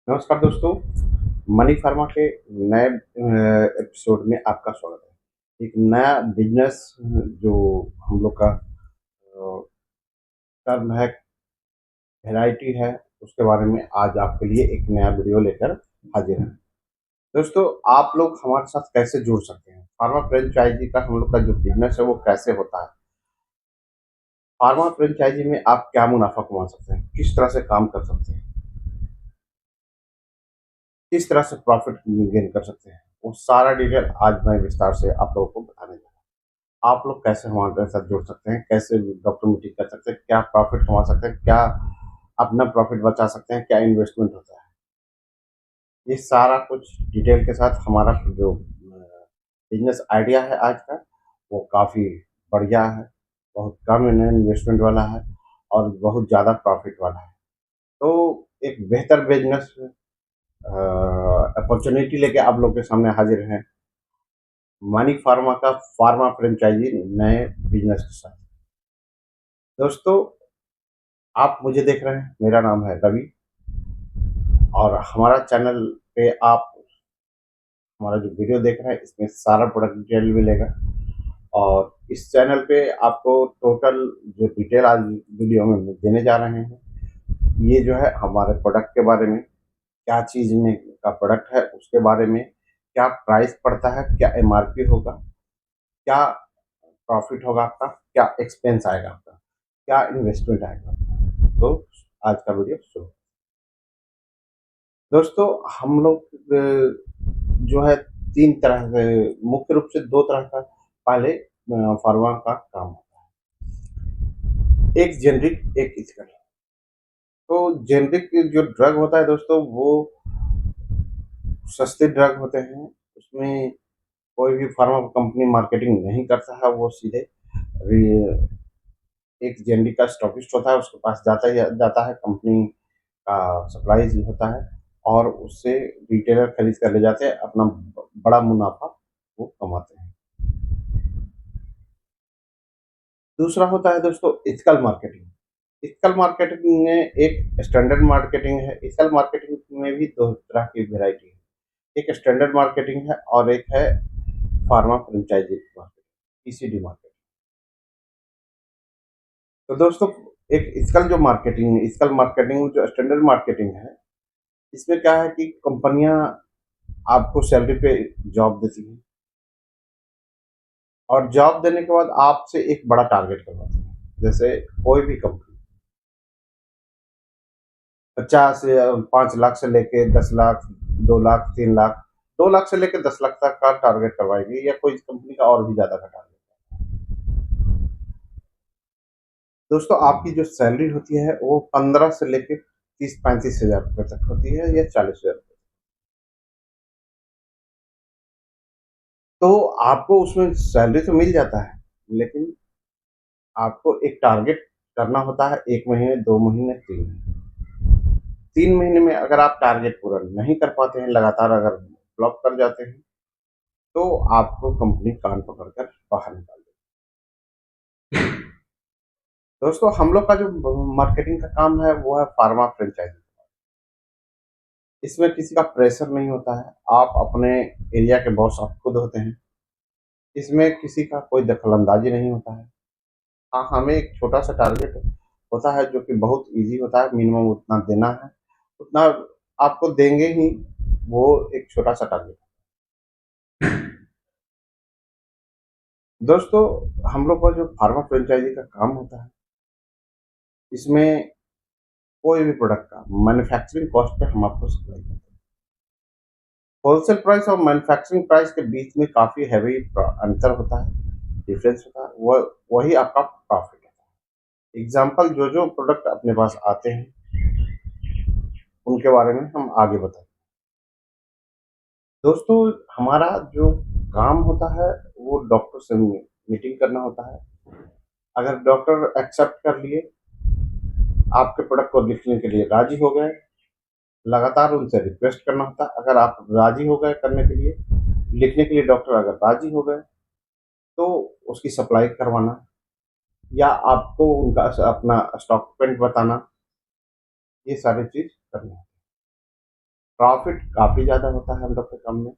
नमस्कार दोस्तों, money pharma के नए एपिसोड में आपका स्वागत है। एक नया बिज़नेस जो हम लोग का टर्म है, वैराइटी है, उसके बारे में आज आपके लिए एक नया वीडियो लेकर हाजिर हैं। दोस्तों, आप लोग हमारे साथ कैसे जुड़ सकते हैं? फार्मा फ्रेंचाइज़ी का हम लोग का जो बिज़नेस है, वो कैसे होता है? फार्मा फ्रेंचाइज़ी में आप क्या मुनाफ़ा कमा सकते हैं? किस तरह से काम कर सकते हैं? किस तरह से प्रॉफ़िट गेन कर सकते हैं? वो सारा डिटेल आज मैं विस्तार से आप लोगों को बताने जा रहा हूँ। आप लोग कैसे हमारे साथ जुड़ सकते हैं, कैसे डॉक्टर मीटिंग कर सकते हैं, क्या प्रॉफिट कमा सकते हैं, क्या अपना प्रॉफिट बचा सकते हैं, क्या इन्वेस्टमेंट होता है। ये सारा कुछ डिटेल के साथ हमारा जो बिजनेस आइडिया है आज का, वो काफ़ी बढ़िया है, बहुत कम इन्वेस्टमेंट वाला है और बहुत ज़्यादा प्रॉफिट वाला है। तो एक बेहतर बिजनेस अपॉर्चुनिटी लेके आप लोग के सामने हाजिर हैं, मनी फार्मा का फार्मा फ्रेंचाइजी नए बिजनेस के साथ। दोस्तों, आप मुझे देख रहे हैं, मेरा नाम है रवि और हमारा चैनल पे आप हमारा जो वीडियो देख रहे हैं, इसमें सारा प्रोडक्ट डिटेल मिलेगा और इस चैनल पे आपको टोटल जो डिटेल आज वीडियो में देने जा रहे हैं, ये जो है हमारे प्रोडक्ट के बारे में, क्या चीज़ में का प्रोडक्ट है उसके बारे में, क्या प्राइस पड़ता है, क्या एमआरपी होगा, क्या प्रॉफिट होगा आपका, क्या एक्सपेंस आएगा आपका, क्या इन्वेस्टमेंट आएगा आपका। तो आज का वीडियो शुरू। दोस्तों, हम लोग जो है 3 तरह से, मुख्य रूप से 2 तरह का पहले फ़ार्मा का काम होता है। एक जेनरिक, एक एथिकल। तो जेनरिक जो ड्रग होता है दोस्तों, वो सस्ते ड्रग होते हैं। उसमें कोई भी फ़ार्मा कंपनी मार्केटिंग नहीं करता है, वो सीधे रि एक जेनरिक का स्टॉकिस्ट होता है, उसके पास जाता है, कंपनी का सप्लाई होता है और उससे रिटेलर खरीद कर ले जाते हैं, अपना बड़ा मुनाफा वो कमाते हैं। दूसरा होता है दोस्तों एथिकल मार्केटिंग। एथिकल मार्केटिंग में एक स्टैंडर्ड मार्केटिंग है। एथिकल मार्केटिंग में भी 2 तरह की वैरायटी है। एक स्टैंडर्ड मार्केटिंग है और एक है pharma franchise marketing, ECD marketing. तो दोस्तों, एक एथिकल मार्केटिंग जो स्टैंडर्ड मार्केटिंग है, इसमें क्या है कि कंपनियाँ आपको सैलरी पे जॉब देती हैं और जॉब देने के बाद आपसे एक बड़ा टारगेट करवाती हैं। जैसे कोई भी कंपनी 50 या 5 लाख से लेके 10 लाख, 2 लाख, 3 लाख, 2 लाख से लेके 10 लाख तक का टारगेट करवाएगी या कोई कंपनी का और भी ज़्यादा का टारगेट। दोस्तों, आपकी जो सैलरी होती है वो 15 से लेके 30-35 हज़ार रुपए तक होती है या 40 हज़ार। तो आपको उसमें सैलरी तो मिल जाता है, लेकिन आपको एक टारगेट करना होता है 1 महीने, 2 महीने, 3 महीने। 3 महीने में अगर आप टारगेट पूरा नहीं कर पाते हैं, लगातार अगर फ्लॉप कर जाते हैं, तो आपको कंपनी कान पकड़कर बाहर निकाल देगी। दोस्तों, हम लोग का जो मार्केटिंग का काम है, वो है फार्मा फ्रेंचाइज़ी। इसमें किसी का प्रेशर नहीं होता है, आप अपने एरिया के बॉस आप खुद होते हैं। इसमें किसी का कोई दखल-अंदाज़ी नहीं होता है। हाँ, हमें एक छोटा-सा टारगेट होता है जो कि बहुत ईज़ी होता है, मिनिमम उतना देना है, उतना आपको देंगे ही, वो एक छोटा-सा टारगेट। दोस्तों, हम लोग का जो फार्मा फ्रेंचाइज़ी का काम होता है, इसमें कोई भी प्रोडक्ट का मैन्युफैक्चरिंग कॉस्ट पे हम आपको सप्लाई करते हैं। होलसेल प्राइस और मैन्युफैक्चरिंग प्राइस के बीच में काफ़ी हेवी अंतर होता है, डिफरेंस होता है, वही आपका प्रॉफिट है। एग्ज़ाम्पल जो प्रोडक्ट अपने पास आते हैं, उनके बारे में हम आगे बताएँ। दोस्तों, हमारा जो काम होता है, वो डॉक्टर से मीटिंग करना होता है। अगर डॉक्टर एक्सेप्ट कर लिए, आपके प्रोडक्ट को लिखने के लिए राज़ी हो गए, लगातार उनसे रिक्वेस्ट करना होता है। अगर आप राज़ी हो गए करने के लिए, लिखने के लिए डॉक्टर अगर राज़ी हो गए, तो उसकी सप्लाई करवाना या आपको उनका अपना स्टॉक पॉइंट बताना, ये सारी चीज़ करनी है। प्रॉफ़िट काफ़ी ज़्यादा होता है हम लोग के काम में।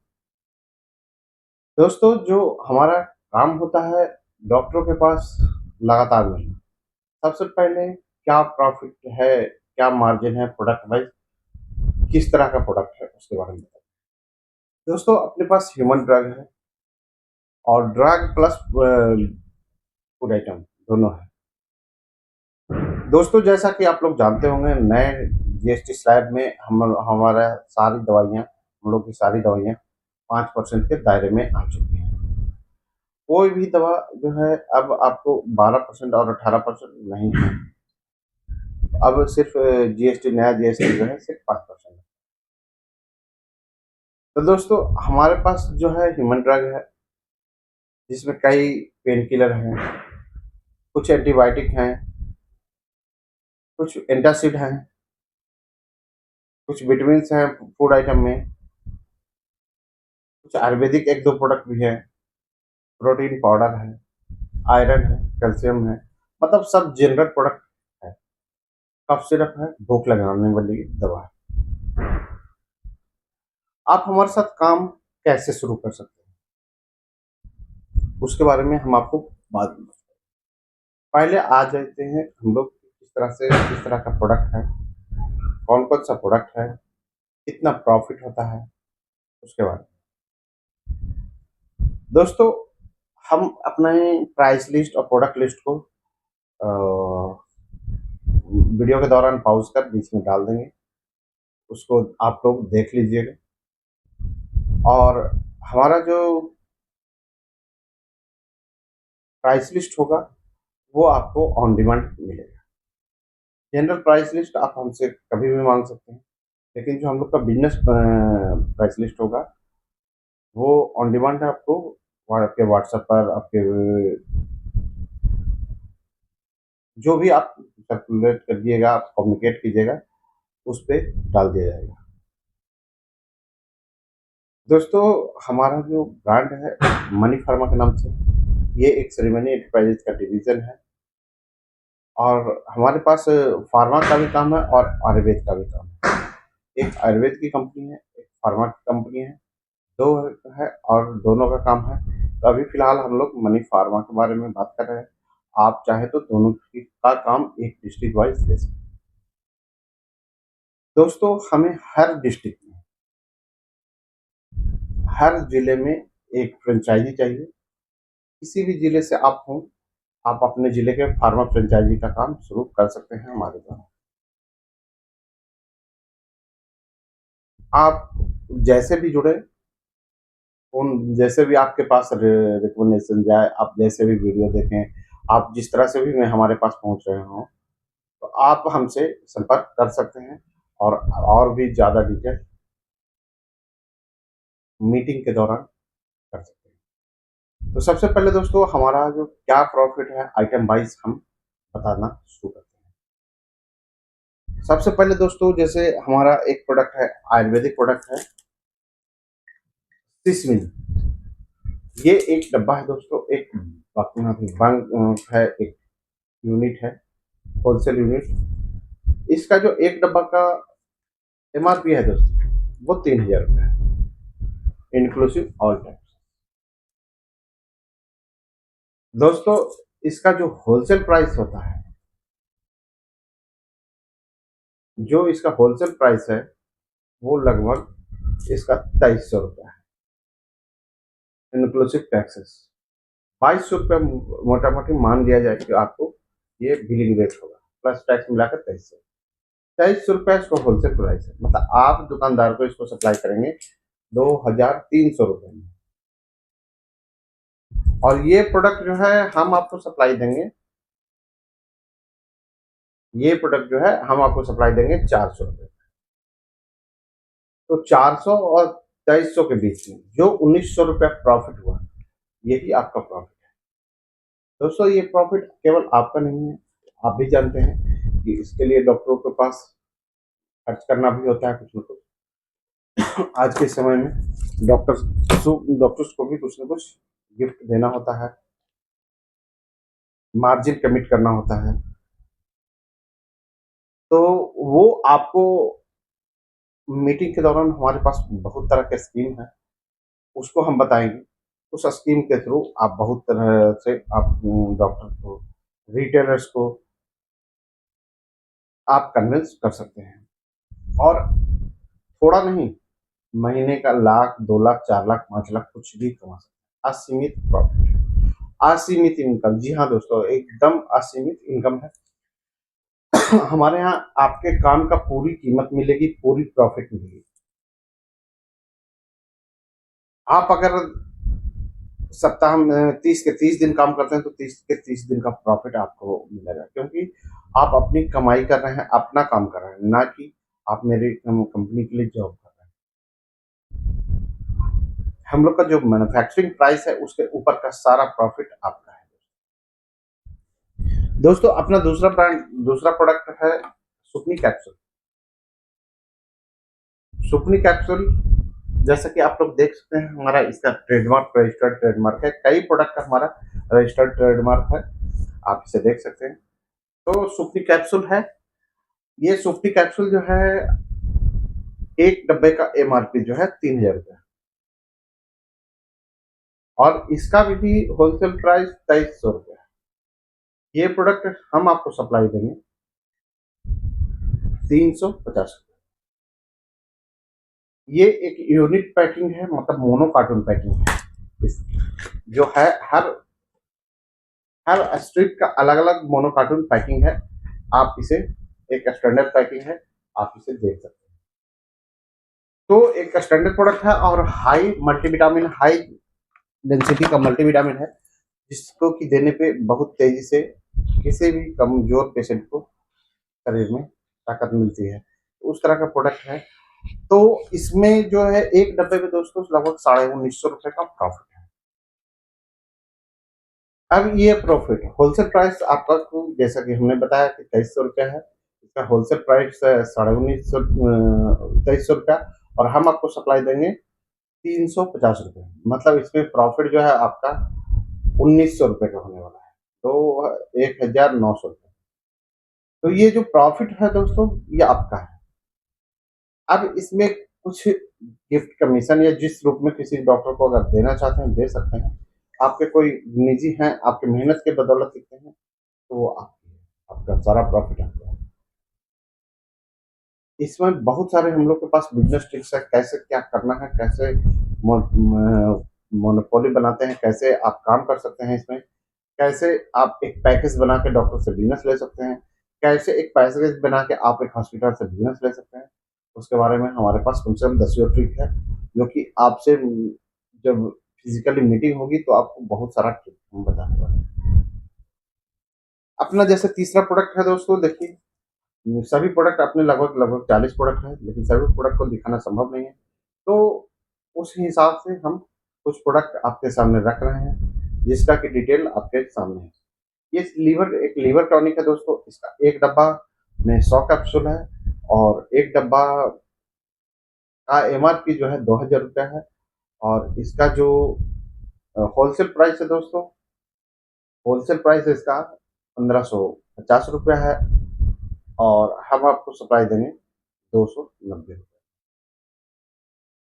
दोस्तों, जो हमारा काम होता है डॉक्टरों के पास लगातार मिलना। सबसे पहले क्या प्रॉफ़िट है, क्या मार्जिन है प्रोडक्ट वाइज़, किस तरह का प्रोडक्ट है उसके बारे में बताइए। दोस्तों, अपने पास ह्यूमन ड्रग है और ड्रग प्लस फूड आइटम दोनों है। दोस्तों, जैसा कि आप लोग जानते होंगे नए जीएसटी स्लैब में हमारा सारी दवाइयाँ हम लोग की सारी दवाइयाँ 5% के दायरे में आ चुकी हैं। कोई भी दवा जो है अब आपको 12% और 18% नहीं है। अब सिर्फ़ जीएसटी नया जीएसटी जो है सिर्फ़ 5% है। तो दोस्तों, हमारे पास जो है ह्यूमन ड्रग है, जिसमें कई पेन किलर हैं, कुछ एंटीबायोटिक हैं, कुछ एंटासिड हैं, कुछ विटामिन्स हैं फूड आइटम में, कुछ आयुर्वेदिक 1-2 प्रोडक्ट भी हैं, प्रोटीन पाउडर है, आयरन है, कैल्शियम है, मतलब सब जनरल प्रोडक्ट है। कफ सिरप है, भूख लगाने वाली दवा है। आप हमारे साथ काम कैसे शुरू कर सकते हैं, उसके बारे में हम आपको बाद में पहले आ जाते हैं हम लोग किस तरह का प्रोडक्ट है, कौन-कौन सा प्रोडक्ट है, कितना प्रॉफ़िट होता है, उसके बारे में। दोस्तों, हम अपने प्राइस लिस्ट और प्रोडक्ट लिस्ट को वीडियो के दौरान पॉज़ कर बीच में डाल देंगे, उसको आप लोग देख लीजिएगा और हमारा जो प्राइस लिस्ट होगा, वो आपको ऑन डिमांड मिलेगा। जनरल प्राइस लिस्ट आप हमसे कभी भी माँग सकते हैं, लेकिन जो हम लोग का बिज़नेस प्राइस लिस्ट होगा, वो ऑन डिमांड आपको आपके व्हाट्सएप पर आपके जो भी आप सर्कुलेट करिएगा, आप कम्युनिकेट कीजिएगा, उस पे डाल दिया जाएगा। दोस्तों, हमारा जो ब्रांड है मनी फार्मा के नाम से, ये एक सेरेमनी एंटरप्राइजेज़ का डिवीज़न है और हमारे पास फार्मा का भी काम है और आयुर्वेद का भी काम है। एक आयुर्वेद की कंपनी है, एक फार्मा की कंपनी है, 2 है और दोनों का काम है। तो अभी फ़िलहाल हम लोग मनी फार्मा के बारे में बात कर रहे हैं। आप चाहें तो दोनों की का काम एक डिस्ट्रिक्ट वाइज़ ले सकते हैं। दोस्तों, हमें हर डिस्ट्रिक्ट में, हर ज़िले में एक फ्रेंचाइज़ी चाहिए। किसी भी ज़िले से आप हों, आप अपने ज़िले के फार्मा फ्रेंचाइज़ी का काम शुरू कर सकते हैं हमारे द्वारा। आप जैसे भी जुड़े, उन जैसे भी आपके पास रिकमेंडेशन जाए, आप जैसे भी वीडियो देखें, आप जिस तरह से भी मैं हमारे पास पहुँच रहे हों, तो आप हमसे संपर्क कर सकते हैं और भी ज़्यादा डिटेल मीटिंग के दौरान कर सकते हैं। तो सबसे पहले दोस्तों हमारा जो क्या प्रॉफ़िट है आइटम वाइज़ हम बताना शुरू करते हैं। सबसे पहले दोस्तों जैसे हमारा एक प्रोडक्ट है, आयुर्वेदिक प्रोडक्ट है, सिसमिन। ये एक डब्बा है दोस्तों, एक बंक है, एक यूनिट है, होलसेल यूनिट। इसका जो एक डब्बा का एमआरपी है दोस्तों, वो 3000 रुपये है, इंक्लूसिव ऑल टैक्स। दोस्तों, इसका जो होलसेल प्राइस होता है, जो इसका होलसेल प्राइस है, वो लगभग इसका 2300 रुपये है, इंक्लूसिव टैक्सेस। 2200 रुपये मोटा-मोटी मान लिया जाए कि आपको ये बिलिंग रेट होगा, प्लस टैक्स मिलाकर 2300। 2300 रुपये इसका होलसेल प्राइस है, मतलब आप दुकानदार को इसको सप्लाई करेंगे 2300 रुपये में। और ये प्रोडक्ट जो है हम आपको सप्लाई देंगे, ये प्रोडक्ट जो है हम आपको सप्लाई देंगे 400 रुपये। तो 400 और 2300 के बीच में जो 1900 रुपये प्रॉफिट हुआ, यही आपका प्रॉफिट है। दोस्तों, ये प्रॉफिट केवल आपका नहीं है, आप भी जानते हैं कि इसके लिए डॉक्टरों के पास खर्च करना भी होता है कुछ न कुछ। आज के समय में डॉक्टर्स को भी कुछ न कुछ गिफ्ट देना होता है, मार्जिन कमिट करना होता है। तो वो आपको मीटिंग के दौरान हमारे पास बहुत तरह के स्कीम है, उसको हम बताएँगे। उस स्कीम के थ्रू आप बहुत तरह से आप डॉक्टर को, रिटेलर्स को आप कन्विंस कर सकते हैं। और थोड़ा नहीं, महीने का लाख, 2 लाख, 4 लाख, 5 लाख कुछ भी कमा सकते हैं। असीमित प्रॉफ़िट, असीमित इनकम। जी हाँ दोस्तों, एकदम असीमित इनकम है। हमारे यहाँ आपके काम का पूरी कीमत मिलेगी, पूरी प्रॉफ़िट मिलेगी। आप अगर सप्ताह में 30 के 30 दिन काम करते हैं, तो 30 के 30 दिन का प्रॉफ़िट आपको मिलेगा, क्योंकि आप अपनी कमाई कर रहे हैं, अपना काम कर रहे हैं, ना कि आप मेरी कंपनी के लिए जॉब कर रहे हैं। हम लोग का जो मैन्युफैक्चरिंग प्राइस है, उसके ऊपर का सारा प्रॉफ़िट आपका है। दोस्तों, अपना दूसरा प्रोडक्ट है सुपनी कैप्सूल। सुपनी कैप्सूल, जैसा कि आप लोग देख सकते हैं, हमारा इसका रजिस्टर्ड ट्रेडमार्क है। कई प्रोडक्ट का हमारा रजिस्टर्ड ट्रेडमार्क है, आप इसे देख सकते हैं। तो सुपनी कैप्सूल है, ये सुपनी कैप्सूल जो है, एक डब्बे का एमआरपी जो है 3000 रुपये, और इसका भी होलसेल प्राइस 2300 रुपये है। ये प्रोडक्ट हम आपको सप्लाई देंगे 350। ये एक यूनिक पैकिंग है, मतलब मोनो कार्टून पैकिंग है। इस जो है, हर हर स्ट्रिप का अलग अलग मोनो कार्टून पैकिंग है। आप इसे, एक स्टैंडर्ड पैकिंग है, आप इसे देख सकते हैं। तो एक स्टैंडर्ड प्रोडक्ट है, और हाई मल्टीविटामिन, हाई डेंसिटी का मल्टीविटामिन है, जिसको कि देने पे बहुत तेजी से किसी भी कमजोर पेशेंट को शरीर में ताकत मिलती है। तो उस तरह का प्रोडक्ट है। तो इसमें जो है, एक डब्बे में दोस्तों लगभग 1950 रुपए का प्रॉफिट है। अब ये प्रॉफिट होलसेल प्राइस आपका, जैसा कि हमने बताया कि 2300 रुपया है, इसका होलसेल प्राइस है 1950, 2300 रुपया, और हम आपको सप्लाई देंगे 350 रुपये। मतलब इसमें प्रॉफिट जो है आपका 1900 रुपये का होने वाला है, तो 1900 रुपये। तो ये जो प्रॉफिट है दोस्तों, ये आपका है। अब इसमें कुछ गिफ्ट कमीशन, या जिस रूप में किसी डॉक्टर को अगर देना चाहते हैं, दे सकते हैं। आपके कोई निजी हैं, आपकी मेहनत के बदौलत सीखते हैं, तो वो आपकी है, आपका सारा प्रॉफिट आपका है। इसमें बहुत सारे हम लोग के पास बिज़नेस ट्रिक्स है, कैसे क्या करना है, कैसे मो म मोनोपोली बनाते हैं, कैसे आप काम कर सकते हैं इसमें, कैसे आप एक पैकेज बना के डॉक्टर से बिज़नेस ले सकते हैं, कैसे एक पैकेज बना के आप एक हॉस्पिटल से बिज़नेस ले सकते हैं। उसके बारे में हमारे पास कम से कम 10 ट्रिक है, जो कि आपसे जब फिज़िकली मीटिंग होगी, तो आपको बहुत सारा ट्रिक हम बताने वाले हैं। अपना जैसे तीसरा प्रोडक्ट है दोस्तों, देखिए, सभी प्रोडक्ट अपने लगभग लगभग 40 प्रोडक्ट हैं, लेकिन सभी प्रोडक्ट को दिखाना संभव नहीं है। तो उस हिसाब से हम कुछ प्रोडक्ट आपके सामने रख रहे हैं, जिसका कि डिटेल आपके सामने है। ये एक लीवर टॉनिक है दोस्तों, इसका एक डब्बा में 100 कैप्सूल है, और एक डब्बा का एमआरपी जो है 2000 रुपया है, और इसका जो होलसेल प्राइस है दोस्तों, होलसेल प्राइस इसका 1550 रुपया है, और हम आपको सप्लाई देंगे 290 रुपये।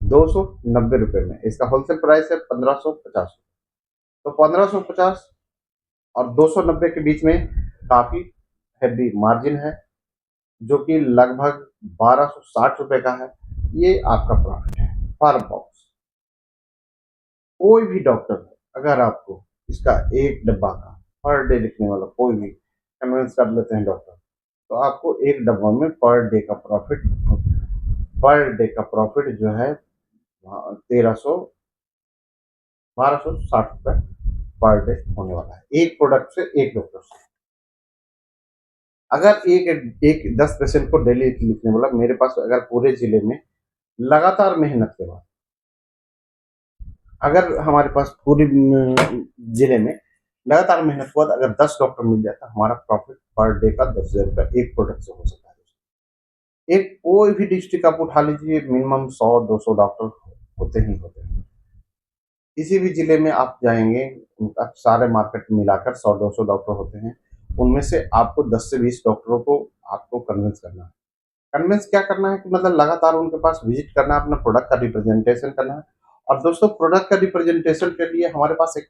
290 रुपये में इसका होलसेल प्राइस है 1550। तो 1550 और 290 के बीच में काफी हैवी मार्जिन है, जो कि लगभग 1260 रुपये का है। ये आपका प्रॉफिट है पर बॉक्स। कोई भी डॉक्टर, अगर आपको इसका एक डब्बा का पर डे लिखने वाला कोई भी कन्विंस कर लेते हैं डॉक्टर, तो आपको एक डब्बा में पर डे का प्रॉफिट जो है 1260 रुपये पर डे होने वाला है, एक प्रोडक्ट से, एक डॉक्टर से। अगर एक एक 10 पेशेंट को डेली लिखने वाला मेरे पास, अगर पूरे जिले में लगातार मेहनत के बाद, अगर हमारे पास पूरे जिले में लगातार मेहनत के बाद अगर 10 डॉक्टर मिल जाता, हमारा प्रॉफिट पर डे का 10,000 रुपया एक प्रोडक्ट से हो सकता है। एक कोई भी डिस्ट्रिक्ट आप उठा लीजिए, मिनिमम 100-200 डॉक्टर होते ही होते हैं। किसी भी जिले में आप जाएंगे, उनका सारे मार्केट मिलाकर 100-200 डॉक्टर होते हैं। उनमें से आपको 10 से 20 डॉक्टरों को आपको कन्विंस करना है। कन्विंस क्या करना है कि मतलब लगातार उनके पास विजिट करना है, अपना प्रोडक्ट का रिप्रेजेंटेशन करना है। और दोस्तों प्रोडक्ट का रिप्रेजेंटेशन के लिए हमारे पास एक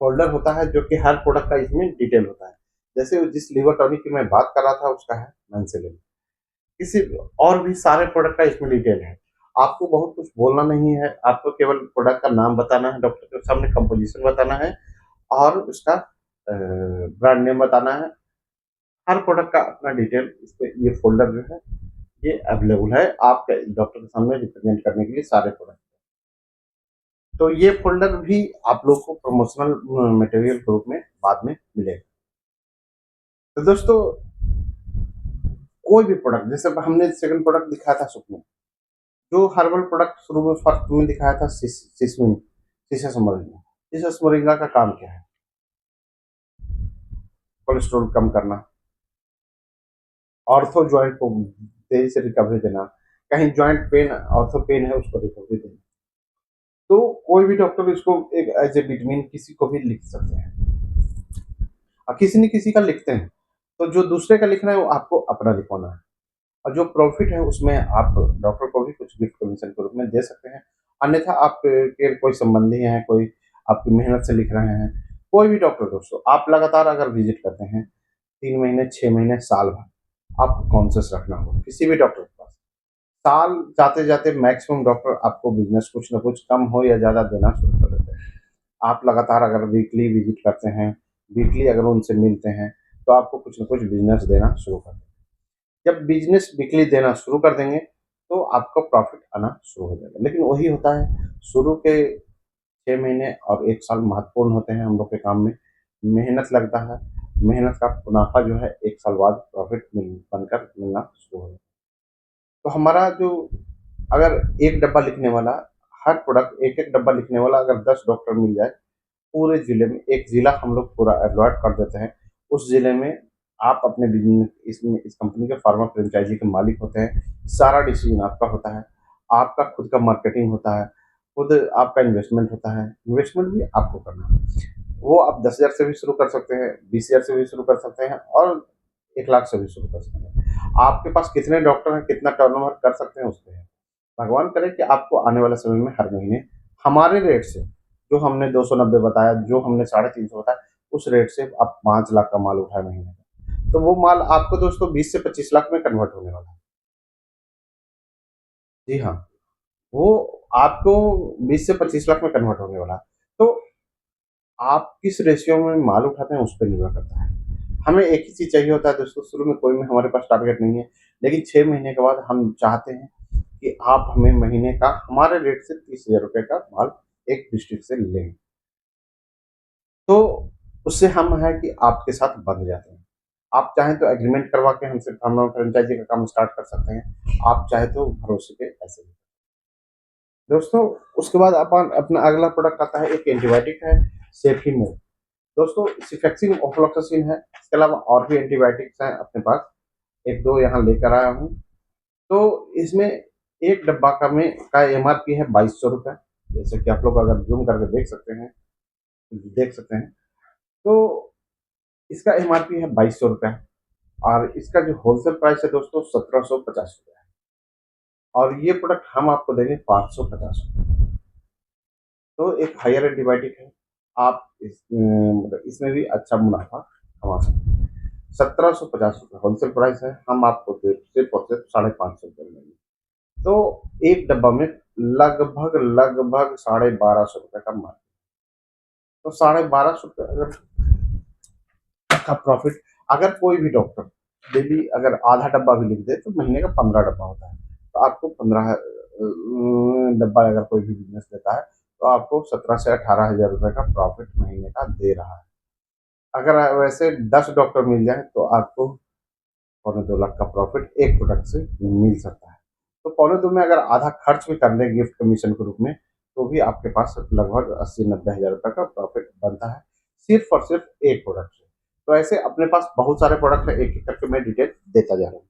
फ़ोल्डर होता है जो कि हर प्रोडक्ट का इसमें डिटेल होता है। जैसे जिस लिवर टॉनिक की मैं बात कर रहा था उसका है मेंसिलिन। किसी और भी सारे प्रोडक्ट का इसमें डिटेल है। आपको बहुत कुछ बोलना नहीं है, आपको केवल प्रोडक्ट का नाम बताना है, डॉक्टर के सामने कंपोज़िशन बताना है और उसका ब्रांड नेम बताना है। हर प्रोडक्ट का अपना डिटेल इस पे ये फ़ोल्डर जो है ये अवेलेबल है आपके डॉक्टर के सामने रिप्रेजेंट करने के लिए सारे प्रोडक्ट। तो ये फ़ोल्डर भी आप लोग को प्रमोशनल मटेरियल के रूप में बाद में मिलेगा। तो दोस्तों कोई भी प्रोडक्ट जैसे अब हमने सेकंड प्रोडक्ट दिखाया था सुकमा, जो हर्बल प्रोडक्ट शुरू में फर्स्ट में दिखाया था सिसमिन, सिसस मोरिंगा। सिसस मोरिंगा का काम क्या है? कोलेस्ट्रॉल कम करना, ऑर्थो जॉइंट को तेजी से रिकवरी देना, कहीं जॉइंट पेन ऑर्थो पेन है उसको रिकवरी देना। तो कोई भी डॉक्टर इसको एक एज ए विटामिन किसी को भी लिख सकते हैं और किसी न किसी का लिखते हैं। तो जो दूसरे का लिखना है वो आपको अपना लिखवाना है और जो प्रॉफिट है उसमें आप डॉक्टर को भी कुछ गिफ्ट कमीशन के रूप में दे सकते हैं। अन्यथा आप के कोई संबंधी हैं, कोई आपकी मेहनत से लिख रहे हैं, कोई भी डॉक्टर दोस्तों आप लगातार अगर विजिट करते हैं 3 महीने, 6 महीने, साल भर, आपको कॉन्शियस रखना होगा किसी भी डॉक्टर के पास। साल जाते-जाते मैक्सिमम डॉक्टर आपको बिज़नेस कुछ न कुछ कम हो या ज़्यादा देना शुरू कर देते हैं। आप लगातार अगर वीकली विजिट करते हैं, वीकली अगर उनसे मिलते हैं, तो आपको कुछ न कुछ बिज़नेस देना शुरू कर देंगे। जब बिज़नेस वीकली देना शुरू कर देंगे, तो आपको प्रॉफ़िट आना शुरू हो जाएगा। लेकिन वही होता है, शुरू के 6 महीने और 1 साल महत्वपूर्ण होते हैं हम लोग के काम में। मेहनत लगता है, मेहनत का मुनाफ़ा जो है 1 साल बाद प्रॉफ़िट बनकर मिलना शुरू हो जाता है। तो हमारा जो अगर 1 डब्बा लिखने वाला, हर प्रोडक्ट 1-1 डब्बा लिखने वाला अगर 10 डॉक्टर मिल जाए, पूरे ज़िले में, एक ज़िला हम लोग पूरा अलॉट कर देते हैं। उस ज़िले में आप अपने बिज़नेस इसमें इस कंपनी के फार्मा फ्रेंचाइज़ी के मालिक होते हैं। सारा डिसीज़न आपका होता है। आपका खुद का मार्केटिंग होता है, खुद आपका इन्वेस्टमेंट होता है। इन्वेस्टमेंट भी आपको करना है। वो आप 10,000 से भी शुरू कर सकते हैं, 20,000 से भी शुरू कर सकते हैं और 1 लाख से भी शुरू कर सकते हैं। आपके पास कितने डॉक्टर हैं, कितना टर्नओवर कर सकते हैं, उस पे है। भगवान करे कि आपको आने वाले समय में हर महीने हमारे रेट से, जो हमने 290 बताया, जो हमने 350 बताया, उस रेट से आप 5 लाख का माल उठाए महीने का। तो वो माल आपको दोस्तों 20 से 25 लाख में कन्वर्ट होने वाला है। जी हाँ, वो आपको 20 से 25 लाख में कन्वर्ट होने वाला है। तो आप किस रेशियो में माल उठाते हैं उस पे निर्भर करता है। हमें एक ही चीज़ चाहिए होता है दोस्तों, शुरू में कोई में हमारे पास टारगेट नहीं है, लेकिन 6 महीने के बाद हम चाहते हैं कि आप हमें महीने का हमारे रेट से 30,000 रुपए का माल एक डिस्ट्रिक्ट से लें। तो उससे हम है कि आपके साथ बंध जाते हैं। आप चाहें तो एग्रीमेंट करवा के हमसे हम फ्रेंचाइज़ी का काम स्टार्ट कर सकते हैं। आप चाहे तो भरोसे पे ऐसे भी। दोस्तों उसके बाद अपन अपना अगला प्रोडक्ट आता है, एक एंटीबायोटिक है सेफीमो। दोस्तों सिफेक्सिन, ऑफ्लोक्सासिन है, इसके अलावा और भी एंटीबायोटिक्स हैं अपने पास, 1-2 यहाँ लेकर आया हूँ। तो इसमें एक डब्बा का एमआरपी है ₹2200, जैसे कि आप लोग अगर ज़ूम करके देख सकते हैं। तो इसका एमआरपी है ₹2200 और इसका जो होलसेल प्राइस है दोस्तों ₹1750 है और ये प्रोडक्ट हम आपको देंगे ₹550। तो एक हायर एंटीबायोटिक है, आप मतलब इसमें भी अच्छा मुनाफ़ा कमा सकते हैं। ₹1750 होलसेल प्राइस है, हम आपको सिर्फ़ और सिर्फ़ ₹550 में देंगे। तो एक डब्बा में लगभग ₹1250 का माल। तो ₹1250 अगर का प्रॉफ़िट, अगर कोई भी डॉक्टर डेली अगर आधा डब्बा भी लिख दे तो महीने का 15 डब्बा होता है। तो आपको 15 डब्बा अगर कोई भी बिज़नेस देता है, तो आपको 17 से 18,000 रुपए का प्रॉफ़िट महीने का दे रहा है। अगर वैसे 10 डॉक्टर मिल जाएँ तो आपको पौने 2 लाख का प्रॉफ़िट एक प्रोडक्ट से मिल सकता है। तो पौने 2 में अगर आधा खर्च भी कर दें गिफ्ट कमीशन के रूप में, तो भी आपके पास लगभग 80-90 हज़ार रुपए का प्रॉफ़िट बनता है, सिर्फ़ और सिर्फ़ एक प्रोडक्ट से। तो ऐसे अपने पास बहुत सारे प्रोडक्ट हैं, एक-एक करके मैं डिटेल देता जा रहा हूँ।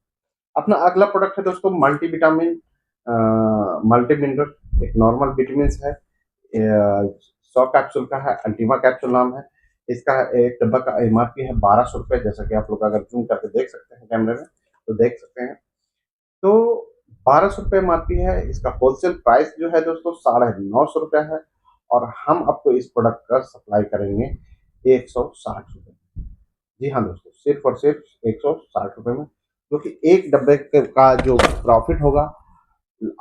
अपना अगला प्रोडक्ट है दोस्तों मल्टीविटामिन, मल्टी मिनरल, एक नॉर्मल विटामिन्स है, 100 कैप्सूल का है, अल्टीमा कैप्सूल नाम है। इसका एक डब्बा का एमआरपी है ₹1200, जैसा कि आप लोग अगर ज़ूम करके देख सकते हैं कैमरे में, तो देख सकते हैं। तो 1200 रुपये एमआरपी है। इसका होलसेल प्राइस जो है दोस्तों 950 रुपया है और हम आपको इस प्रोडक्ट का सप्लाई करेंगे 160 रुपये। जी हाँ दोस्तों, सिर्फ और सिर्फ 160 रुपये में, जो कि एक डब्बे का जो प्रॉफिट होगा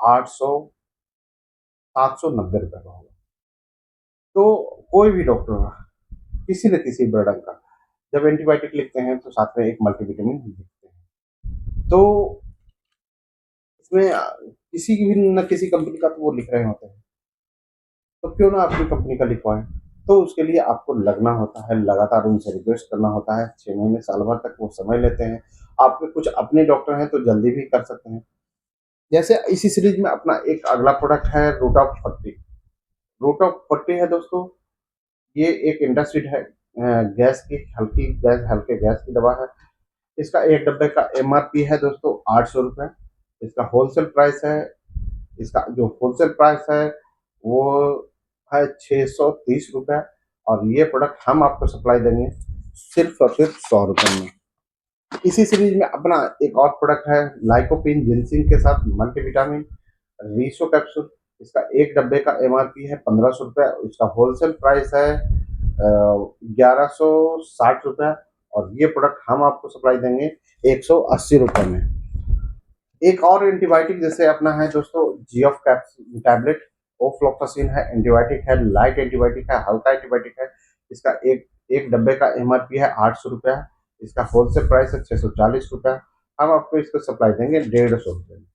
800 790 रुपये का होगा। तो कोई भी डॉक्टर किसी न किसी ब्रांड का जब एंटीबायोटिक लिखते हैं तो साथ में एक मल्टीविटामिन लिखते हैं। तो इसमें किसी की भी न किसी कंपनी का तो वो लिख रहे होते हैं, तो क्यों ना अपनी कंपनी का लिखवाएं। तो उसके लिए आपको लगना होता है, लगातार उनसे रिक्वेस्ट करना होता है, 6 महीने साल भर तक वो समय लेते हैं। आपके कुछ अपने डॉक्टर हैं तो जल्दी भी कर सकते हैं। जैसे इसी सीरीज में अपना एक अगला प्रोडक्ट है रूट ऑफ 40। रूट ऑफ 40 है दोस्तों, ये एक एंटासिड है, गैस की हल्के गैस की दवा है। इसका एक डब्बे का एमआरपी है दोस्तों 800 रुपये। इसका होलसेल प्राइस है, इसका जो होलसेल प्राइस है वो है 630 रुपये और ये प्रोडक्ट हम आपको सप्लाई देंगे सिर्फ और सिर्फ 100 रुपये में। इसी सीरीज में अपना एक और प्रोडक्ट है लाइकोपिन जिंसिन के साथ मल्टीविटामिन रीसो कैप्सूल। इसका एक डब्बे का एमआरपी है 1500 रुपये। इसका होलसेल प्राइस है 1160 रुपये और ये प्रोडक्ट हम आपको सप्लाई देंगे 180 रुपये में। एक और एंटीबायोटिक जैसे अपना है दोस्तों जियोफ टैबलेट, ओफ्लोक्सासिन है, एंटीबायोटिक है, लाइट एंटीबायोटिक है, हल्का एंटीबायोटिक है। इसका एक एक डब्बे का एमआरपी है 800 रुपया। इसका होलसेल प्राइस है 640 रुपया। हम आपको इसको सप्लाई देंगे 150 रुपये में।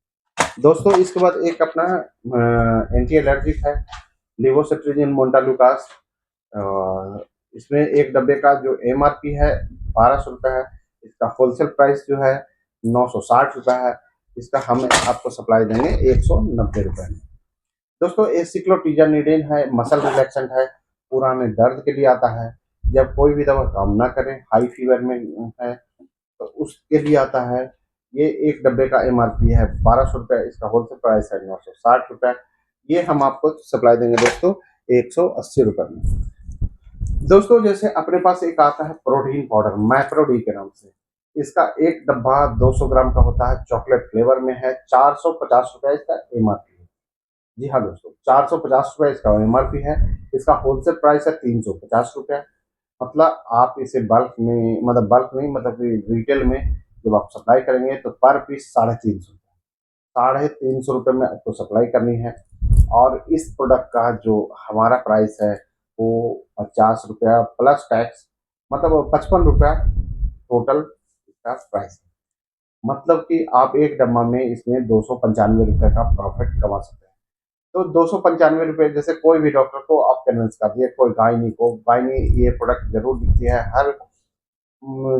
दोस्तों इसके बाद एक अपना एंटी एलर्जिक है लिवोसिट्रिजिन मोन्टालुकास। इसमें एक डब्बे का जो एमआरपी है 1200 रुपये है। इसका होलसेल प्राइस जो है 960 रुपये है। इसका हम आपको सप्लाई देंगे 190 रुपये में। दोस्तों एसिक्लोटिजानिडिन है, मसल रिलैक्सेंट है, पुराने दर्द के लिए आता है। जब कोई भी दवा काम ना करे, हाई फीवर में है तो उसके लिए आता है। ये एक डब्बे का एमआरपी है 1200 रुपये। इसका होलसेल प्राइस है 960 रुपये। ये हम आपको सप्लाई देंगे दोस्तों 180 रुपये में। दोस्तों जैसे अपने पास एक आता है प्रोटीन पाउडर मैक्रोडी के नाम से। इसका एक डब्बा 200 ग्राम का होता है, चॉकलेट फ्लेवर में है, 450 रुपये इसका एमआरपी है। जी हाँ दोस्तों, 450 रुपये इसका एमआरपी है। इसका होलसेल प्राइस है 350 रुपये। मतलब आप इसे बल्क में, मतलब बल्क नहीं, मतलब रिटेल में जब आप सप्लाई करेंगे तो पर पीस 350 रुपये में आपको सप्लाई करनी है। और इस प्रोडक्ट का जो हमारा प्राइस है वो 50 रुपया प्लस टैक्स, मतलब 55 रुपया टोटल इसका प्राइस है। मतलब कि आप एक डब्बा में इसमें 295 रुपये का प्रॉफिट कमा सकते हैं। तो 295 रुपये जैसे कोई भी डॉक्टर को आप कन्विंस कर दिए, कोई गायनी को, गायनी ये प्रोडक्ट जरूर लिखती है। हर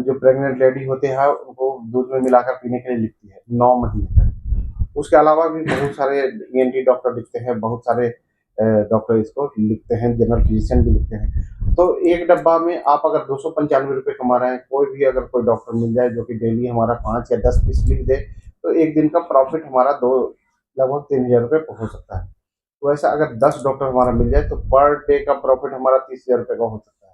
जो प्रेग्नेंट लेडी होते हैं उनको दूध में मिलाकर पीने के लिए लिखती है 9 महीने तक। उसके अलावा भी बहुत सारे ईएनटी डॉक्टर लिखते हैं, बहुत सारे डॉक्टर इसको लिखते हैं, जनरल फिजिशियन भी लिखते हैं। तो एक डब्बा में आप अगर 295 रुपये कमा रहे हैं, कोई भी अगर कोई डॉक्टर मिल जाए जो कि डेली हमारा 5 या 10 पीस लिख दे, तो एक दिन का प्रॉफिट हमारा दो लगभग 3000 रुपये हो सकता है। तो ऐसा अगर 10 डॉक्टर हमारा मिल जाए तो पर डे का प्रॉफिट हमारा 30,000 रुपये का हो सकता है।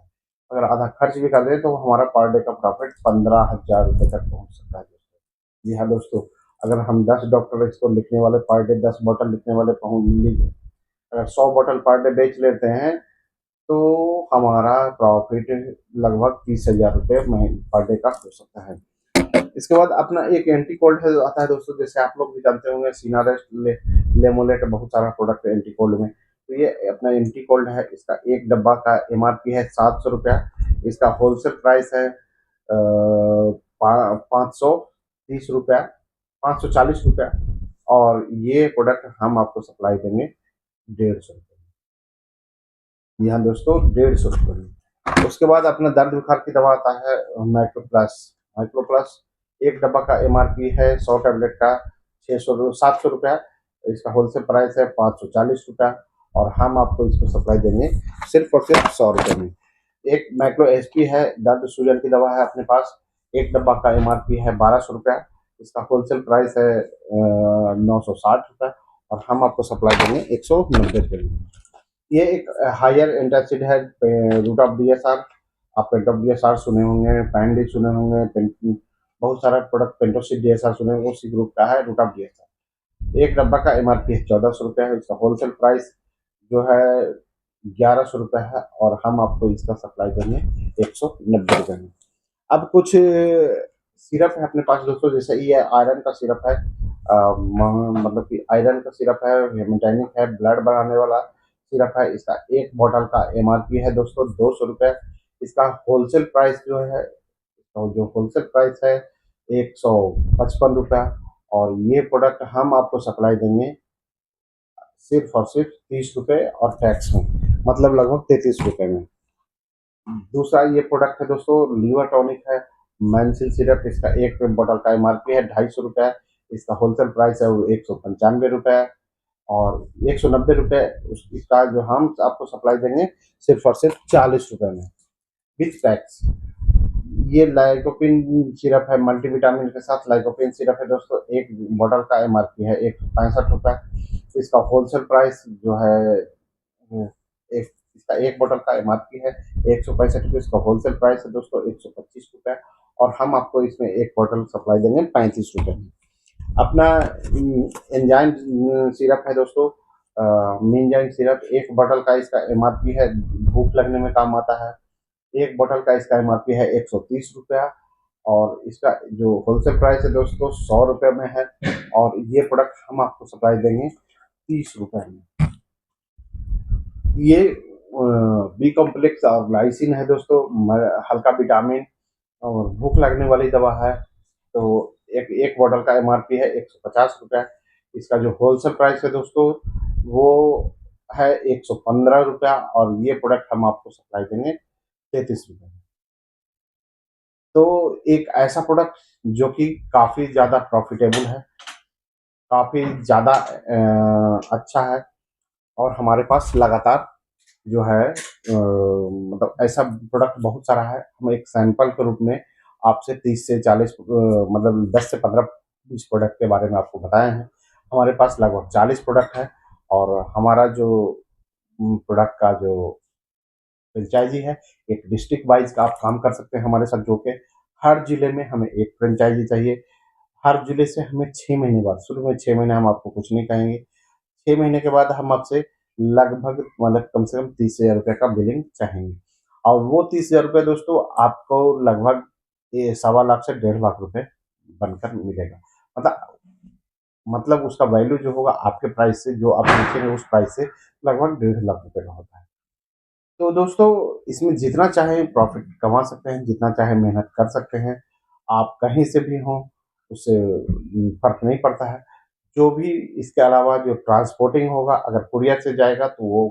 अगर आधा खर्च भी कर दें तो हमारा पर डे का प्रॉफिट 15,000 रुपये तक पहुंच सकता है दोस्तों। जी हाँ दोस्तों, अगर हम 10 डॉक्टर इसको लिखने वाले पर डे 10 बोतल लिखने वाले पहुँच, अगर 100 बोतल पर डे बेच लेते हैं तो हमारा प्रॉफिट लगभग 30,000 रुपये पर डे का हो सकता है। इसके बाद अपना एक एंटी कोल्ड है आता है दोस्तों, जैसे आप लोग भी जानते होंगे सीनारेस्ट लेमोलेट, बहुत सारा प्रोडक्ट है एंटी कोल्ड में। तो ये अपना एंटी कोल्ड है। इसका एक डब्बा का एमआरपी है 700 रुपया। इसका होलसेल प्राइस है 530 रुपया, 540 रुपया और ये प्रोडक्ट हम आपको सप्लाई देंगे 150 रुपये। जी हाँ दोस्तों, 150 रुपये में। उसके बाद अपना दर्द बुखार की दवा आता है माइक्रो प्लस। माइक्रो प्लस एक डब्बा का एमआरपी है 100 टैबलेट का 700 रुपया। इसका होलसेल प्राइस है 540 रुपया और हम आपको इसको सप्लाई देंगे सिर्फ और सिर्फ 100 रुपये में। एक माइक्रो एसपी है, दर्द सूजन की दवा है अपने पास। एक डब्बा का एमआरपी है 1200 रुपया। इसका होलसेल प्राइस है 960 रुपया और हम आपको सप्लाई देंगे 190 रुपये में। ये एक हायर एंटासिड है रूट ऑफ डीएसआर। आप पेंट ऑफ डीएसआर सुने होंगे, पैंडी सुने होंगे, बहुत सारा प्रोडक्ट पेंटोसिप डीएसआर सुने, उसी ग्रुप का है रूट ऑफ डीएसआर। एक डब्बा का एमआरपी है 1400 रुपया है, इसका होलसेल प्राइस जो है 1100 रुपया है, और हम आपको इसका सप्लाई देंगे 190 रुपये में। अब कुछ सिरप है अपने पास दोस्तों, जैसे ये आयरन का सिरप है, मतलब कि आयरन का सिरप है, हेमेटाइनिक है, ब्लड बढ़ाने वाला सिरप है। इसका एक बॉटल का एमआरपी है दोस्तों 200 रुपये। इसका होलसेल प्राइस जो है, तो जो होलसेल प्राइस है 155 रुपया, और ये प्रोडक्ट हम आपको सप्लाई देंगे सिर्फ और सिर्फ 30 रुपये और टैक्स में, मतलब लगभग 33 रुपये में। दूसरा ये प्रोडक्ट है दोस्तों, लीवर टॉनिक है, मैंसिल सिरप। इसका एक बोतल का एमआरपी है 250 रुपये। इसका होलसेल प्राइस है वो 195 रुपये, और 190 रुपये इसका जो हम आपको सप्लाई देंगे सिर्फ और सिर्फ 40 रुपये में विथ टैक्स। ये लाइकोपिन सिरप है, मल्टीविटामिन के साथ लाइकोपिन सिरप है दोस्तों। एक बोतल का एमआरपी है 165 रुपये। इसका होलसेल प्राइस जो है एक इसका एक बोतल का एमआरपी है 165 रुपये। इसका होलसेल प्राइस है दोस्तों 125 रुपये, और हम आपको इसमें एक बोतल सप्लाई देंगे 35 रुपये में। अपना एंजाइम सिरप है दोस्तों, मीनजाइम सिरप। एक बोतल का इसका एमआरपी है, भूख लगने में काम आता है। एक बोतल का इसका एमआरपी है 130 रुपया, और इसका जो होलसेल प्राइस है दोस्तों 100 रुपये में है, और ये प्रोडक्ट हम आपको सप्लाई देंगे 30 रुपये में। ये बी कॉम्प्लेक्स और ग्लाइसिन है दोस्तों, हल्का विटामिन और भूख लगने वाली दवा है। तो एक एक बॉटल का एमआरपी है 150 रुपये। इसका जो होलसेल प्राइस है दोस्तों वो है 115 रुपया, और ये प्रोडक्ट हम आपको सप्लाई देंगे 33 रुपये। तो एक ऐसा प्रोडक्ट जो कि काफ़ी ज़्यादा प्रॉफिटेबल है, काफ़ी ज़्यादा अच्छा है, और हमारे पास लगातार जो है मतलब ऐसा प्रोडक्ट बहुत सारा है। हम एक सैंपल के रूप में आपसे 30 से 40 मतलब 10 से 15 इस प्रोडक्ट के बारे में आपको बताए हैं। हमारे पास लगभग 40 प्रोडक्ट है, और हमारा जो प्रोडक्ट का जो फ्रेंचाइजी है, एक डिस्ट्रिक्ट वाइज का आप काम कर सकते हैं हमारे साथ जुड़ के। हर जिले में हमें एक फ्रेंचाइजी चाहिए। हर जिले से हमें 6 महीने बाद, शुरू में 6 महीने हम आपको कुछ नहीं कहेंगे, 6 महीने के बाद हम आपसे लगभग मतलब कम से कम 30,000 रुपये का बिलिंग चाहेंगे, और वो 30,000 रुपये दोस्तों आपको लगभग ये 1.25 लाख से 1.5 लाख रुपये बनकर मिलेगा। मतलब उसका वैल्यू जो होगा आपके प्राइस से, जो आप बेचेंगे उस प्राइस से लगभग 1.5 लाख रुपये का होता है। तो दोस्तों इसमें जितना चाहें प्रॉफिट कमा सकते हैं, जितना चाहे मेहनत कर सकते हैं। आप कहीं से भी हों, उससे फर्क नहीं पड़ता है। जो भी इसके अलावा जो ट्रांसपोर्टिंग होगा, अगर कुरियर से जाएगा तो वो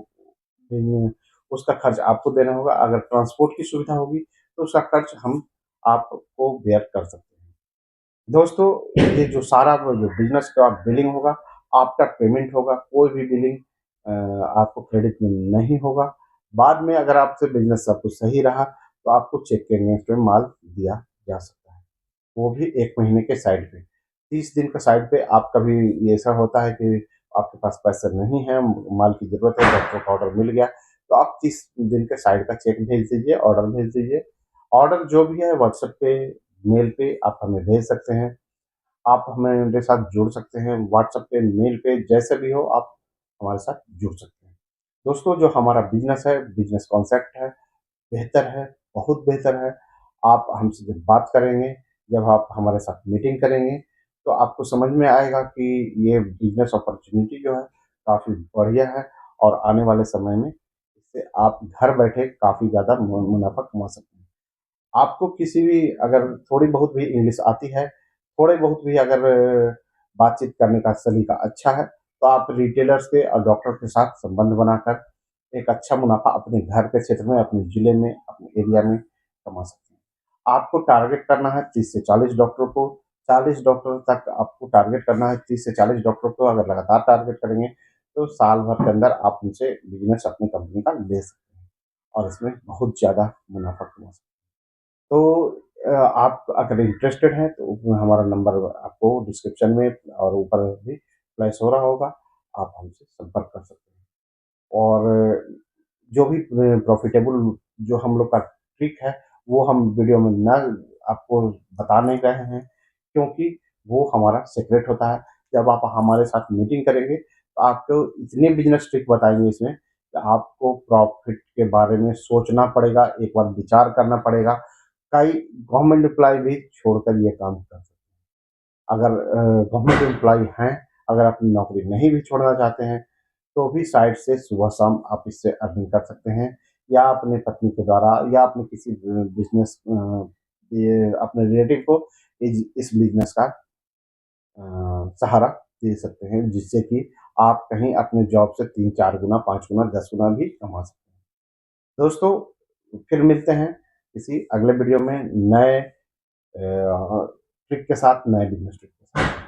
उसका खर्च आपको देना होगा। अगर ट्रांसपोर्ट की सुविधा होगी तो उसका खर्च हम आपको बेयर कर सकते हैं। दोस्तों ये जो सारा वो जो बिजनेस का बिलिंग होगा, आफ्टर पेमेंट होगा, कोई भी बिलिंग आपको क्रेडिट में नहीं होगा। बाद में अगर आपसे बिजनेस सब कुछ सही रहा तो आपको चेक के अगेंस्ट में माल दिया जा सकता है, वो भी 1 महीने के साइड पे। 30 दिन का साइड पे आप कभी ऐसा होता है कि आपके पास पैसा नहीं है, माल की ज़रूरत है, डॉक्टर का ऑर्डर मिल गया, तो आप 30 दिन के साइड का चेक भेज दीजिए, ऑर्डर भेज दीजिए। ऑर्डर जो भी है व्हाट्सएप पे, मेल पे आप हमें भेज सकते हैं। आप हमारे साथ जुड़ सकते हैं व्हाट्सएप पे, मेल पे, जैसे भी हो आप हमारे साथ जुड़ सकते हैं। दोस्तों जो हमारा बिज़नेस है, बिज़नेस कॉन्सेप्ट है, बेहतर है, बहुत बेहतर है। आप हमसे जब बात करेंगे, जब आप हमारे साथ मीटिंग करेंगे, तो आपको समझ में आएगा कि ये बिज़नेस अपॉर्च्युनिटी जो है काफ़ी बढ़िया है, और आने वाले समय में इससे आप घर बैठे काफ़ी ज़्यादा मुनाफ़ा कमा सकते हैं। आपको किसी भी अगर थोड़ी बहुत भी इंग्लिश आती है, थोड़े बहुत भी अगर बातचीत करने का सलीका अच्छा है, तो आप रिटेलर्स के और डॉक्टर के साथ संबंध बनाकर एक अच्छा मुनाफा अपने घर के क्षेत्र में, अपने ज़िले में, अपने एरिया में कमा सकते हैं। आपको टारगेट करना है 30 से 40 डॉक्टरों को, 40 डॉक्टर तक आपको टारगेट करना है। 30 से 40 डॉक्टरों को अगर लगातार टारगेट करेंगे, तो साल भर के अंदर आप उनसे बिज़नेस अपनी कंपनी का ले सकते हैं, और इसमें बहुत ज़्यादा मुनाफा कमा सकते हैं। तो आप अगर इंटरेस्टेड हैं तो हमारा नंबर आपको डिस्क्रिप्शन में और ऊपर भी फ्लैश हो रहा होगा, आप हमसे संपर्क कर सकते हैं। और जो भी प्रॉफिटेबल जो हम लोग का ट्रिक है, वो हम वीडियो में ना आपको बता नहीं रहे हैं, क्योंकि वो हमारा सीक्रेट होता है। जब आप हमारे साथ मीटिंग करेंगे तो आपको इतने बिजनेस ट्रिक बताएंगे इसमें कि आपको प्रॉफिट के बारे में सोचना पड़ेगा, एक बार विचार करना पड़ेगा। कई गवर्नमेंट एम्प्लॉय भी छोड़कर ये काम कर सकते हैं। अगर गवर्नमेंट एम्प्लॉय हैं, अगर अपनी नौकरी नहीं भी छोड़ना चाहते हैं तो भी साइड से सुबह शाम आप इससे अर्निंग कर सकते हैं, या अपने पत्नी के द्वारा या अपने किसी बिजनेस ये अपने रिलेटिव को इस बिजनेस का सहारा दे सकते हैं, जिससे कि आप कहीं अपने जॉब से 3-4 गुना, 5 गुना, 10 गुना भी कमा सकते हैं। दोस्तों, फिर मिलते हैं किसी अगले वीडियो में नए ट्रिक के साथ, नए बिजनेस ट्रिक के साथ।